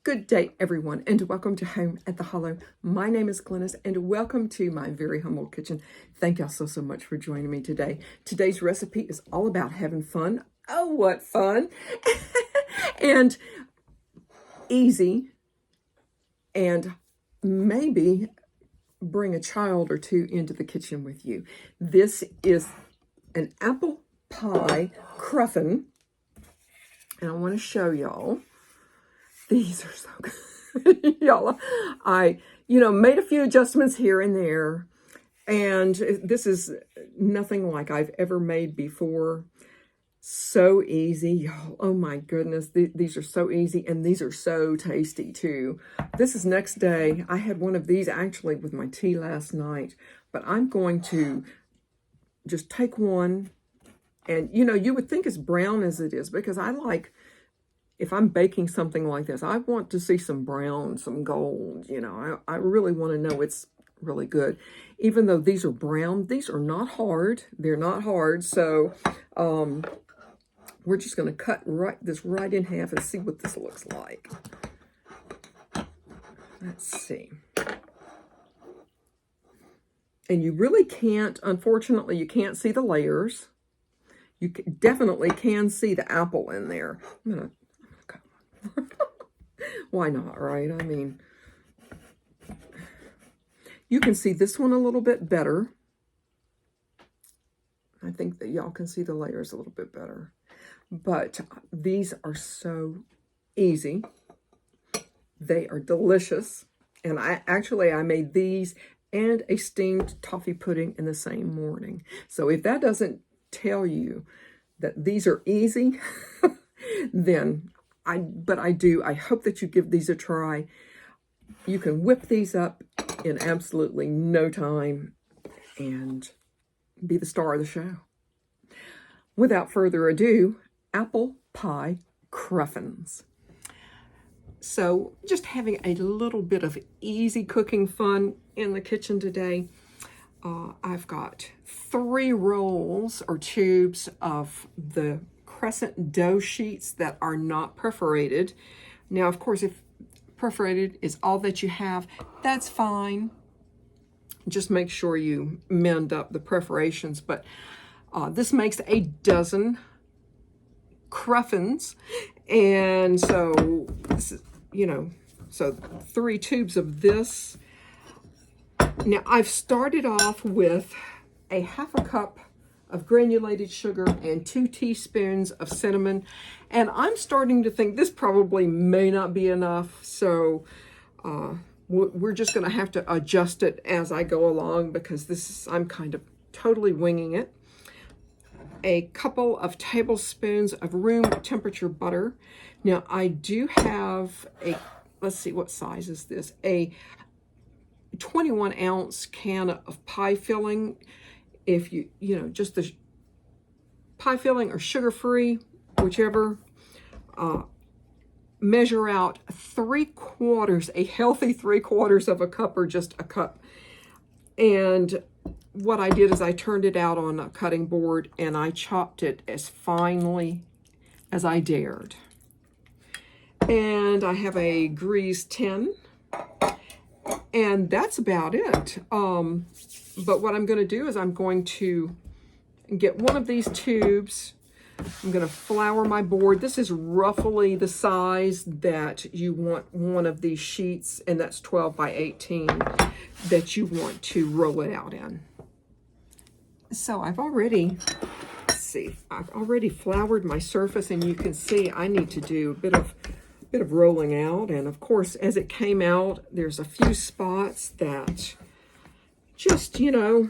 Good day, everyone, and welcome to Home at the Hollow. My name is Glennis, and welcome to my very humble kitchen. Thank y'all so much for joining me today. Today's recipe is all about having fun. Oh, what fun! And easy, and maybe bring a child or two into the kitchen with you. This is an apple pie cruffin, and I want to show y'all. These are so good. Y'all, I made a few adjustments here and there, and this is nothing like I've ever made before. So easy, y'all. Oh my goodness, these are so easy, and these are so tasty too. This is next day. I had one of these actually with my tea last night, but I'm going to just take one, and you would think as brown as it is, because I like, if I'm baking something like this, I want to see some brown, some gold. I really want to know it's really good. Even though these are brown, these are not hard. They're not hard. So we're just going to cut this right in half and see what this looks like. Let's see. And you really can't, unfortunately, you can't see the layers. You definitely can see the apple in there. I'm going to why not, right? I mean, you can see this one a little bit better. I think that y'all can see the layers a little bit better. But these are so easy. They are delicious. And I made these and a steamed toffee pudding in the same morning. So if that doesn't tell you that these are easy, then I hope that you give these a try. You can whip these up in absolutely no time and be the star of the show. Without further ado, apple pie cruffins. So just having a little bit of easy cooking fun in the kitchen today. I've got 3 rolls or tubes of the crescent dough sheets that are not perforated. Now, of course, if perforated is all that you have, that's fine. Just make sure you mend up the perforations. But this makes a dozen cruffins. And so, this is, so 3 tubes of this. Now, I've started off with a ½ cup of granulated sugar and 2 teaspoons of cinnamon. And I'm starting to think this probably may not be enough. So we're just going to have to adjust it as I go along, because I'm kind of totally winging it. A couple of tablespoons of room temperature butter. Now I do have let's see, what size is this? A 21-ounce can of pie filling. If just the pie filling or sugar-free, whichever, measure out 3/4, a healthy 3/4 of a cup, or just a cup. And what I did is I turned it out on a cutting board and I chopped it as finely as I dared. And I have a greased tin, and that's about it. But what I'm going to do is I'm going to get one of these tubes. I'm going to flour my board. This is roughly the size that you want one of these sheets, and that's 12 by 18 that you want to roll it out in. So I've already floured my surface, and you can see I need to do a bit of rolling out. And of course, as it came out, there's a few spots that just, and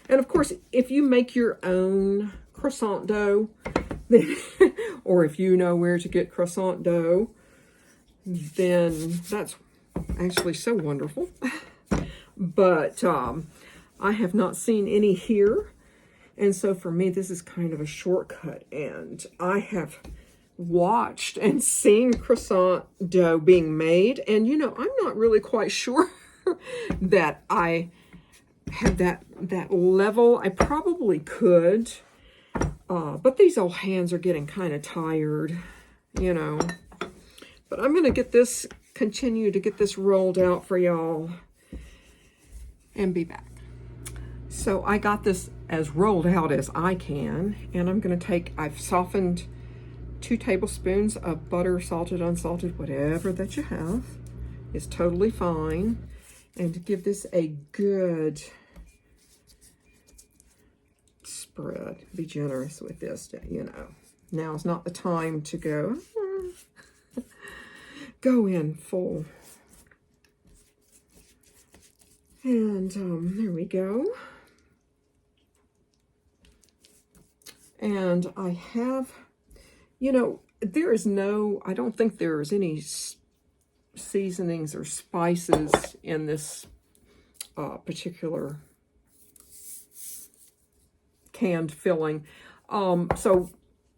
of course, if you make your own croissant dough, then, or if you know where to get croissant dough, then that's actually so wonderful. But I have not seen any here. And so for me, this is kind of a shortcut. And I have watched and seen croissant dough being made. And, I'm not really quite sure that I have that level. I probably could, but these old hands are getting kind of tired, But I'm going to continue to get this rolled out for y'all and be back. So I got this as rolled out as I can, and I'm going to I've softened 2 tablespoons of butter, salted, unsalted, whatever that you have is totally fine. And to give this a good spread, be generous with this, you know. Now is not the time to go in full. And there we go. And I have, you know, I don't think there's any seasonings or spices in this particular canned filling. So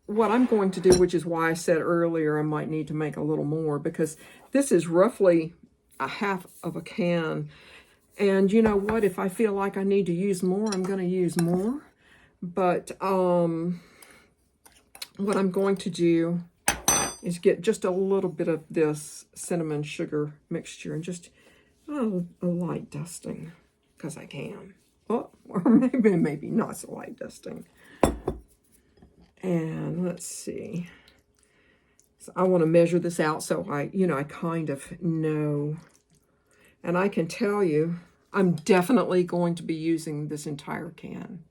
what I'm going to do, which is why I said earlier I might need to make a little more, because this is roughly a half of a can. And you know what? If I feel like I need to use more, I'm going to use more. But what I'm going to do is get just a little bit of this cinnamon sugar mixture and just a light dusting, because I can. Oh, or maybe not so light dusting. And let's see. So I want to measure this out so I kind of know. And I can tell you, I'm definitely going to be using this entire can,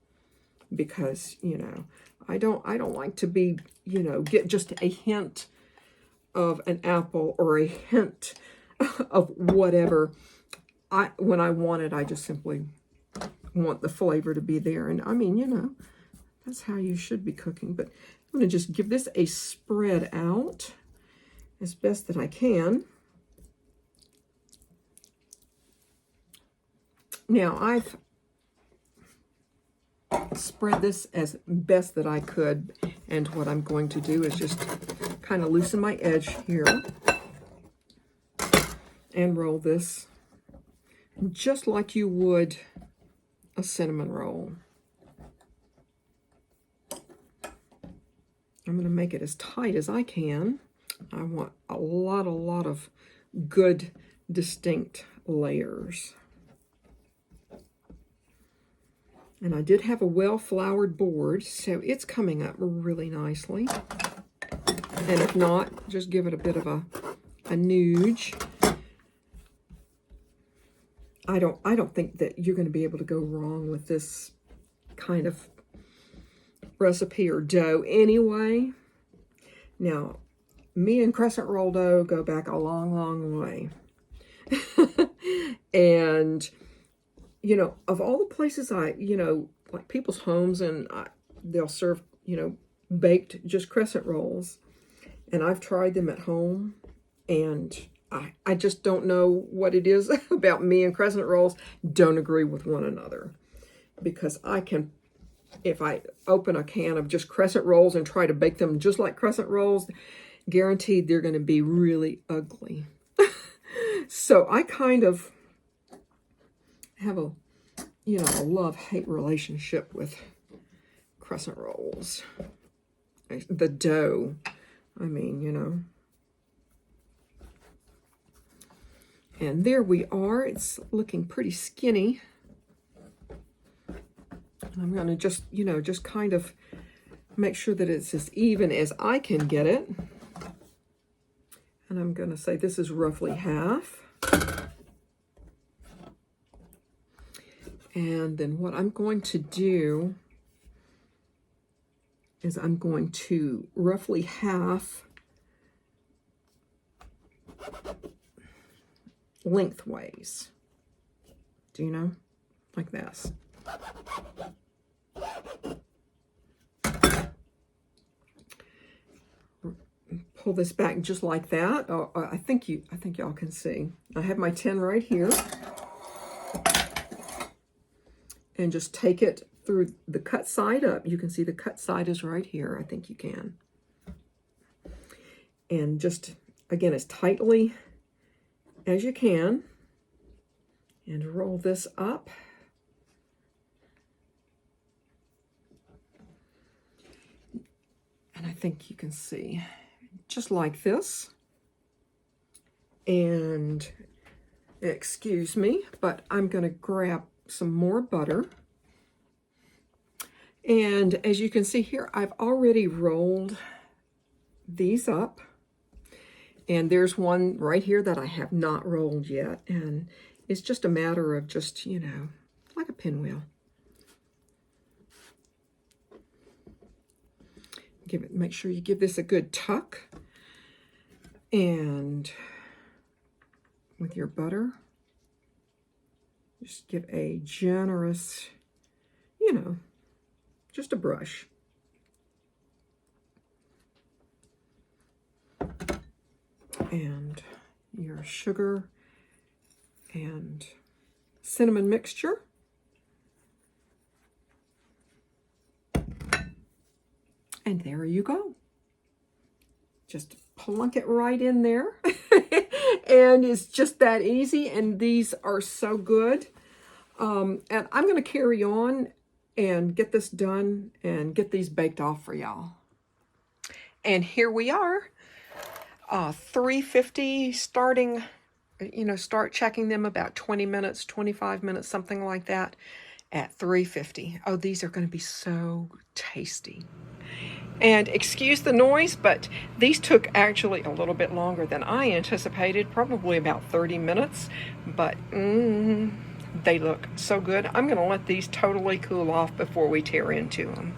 because, you know, I don't like to be, you know, get just a hint of an apple or a hint of whatever. When I want it, I just simply want the flavor to be there. And I mean, you know, that's how you should be cooking. But I'm going to just give this a spread out as best that I can. Now, I've spread this as best that I could, and what I'm going to do is just kind of loosen my edge here and roll this just like you would a cinnamon roll. I'm going to make it as tight as I can. I want a lot of good, distinct layers. And I did have a well-floured board, so it's coming up really nicely. And if not, just give it a bit of a nudge. I don't think that you're going to be able to go wrong with this kind of recipe or dough anyway. Now, me and crescent roll dough go back a long way. And you know, of all the places like people's homes, and they'll serve, you know, baked just crescent rolls. And I've tried them at home, and I just don't know what it is about me and crescent rolls don't agree with one another. Because if I open a can of just crescent rolls and try to bake them just like crescent rolls, guaranteed they're going to be really ugly. So I kind of have a love-hate relationship with crescent rolls. The dough, I mean, you know. And there we are. It's looking pretty skinny. And I'm going to just kind of make sure that it's as even as I can get it. And I'm going to say this is roughly half. And then what I'm going to do is I'm going to roughly half lengthways. Do you know? Like this. Pull this back just like that. Oh, I think y'all can see. I have my tin right here. And just take it through the cut side up. You can see the cut side is right here. I think you can. And just, again, as tightly as you can. And roll this up. And I think you can see, just like this. And excuse me, but I'm going to grab some more butter. And as you can see here, I've already rolled these up. And there's one right here that I have not rolled yet. And it's just a matter of just, you know, like a pinwheel. Make sure you give this a good tuck. And with your butter, just give a generous, you know, just a brush. And your sugar and cinnamon mixture. And there you go. Just plunk it right in there. And it's just that easy. And these are so good. And I'm going to carry on and get this done and get these baked off for y'all. And here we are. 350 starting, you know, start checking them about 20 minutes, 25 minutes, something like that at 350. Oh, these are going to be so tasty. And excuse the noise, but these took actually a little bit longer than I anticipated, probably about 30 minutes, but they look so good. I'm going to let these totally cool off before we tear into them.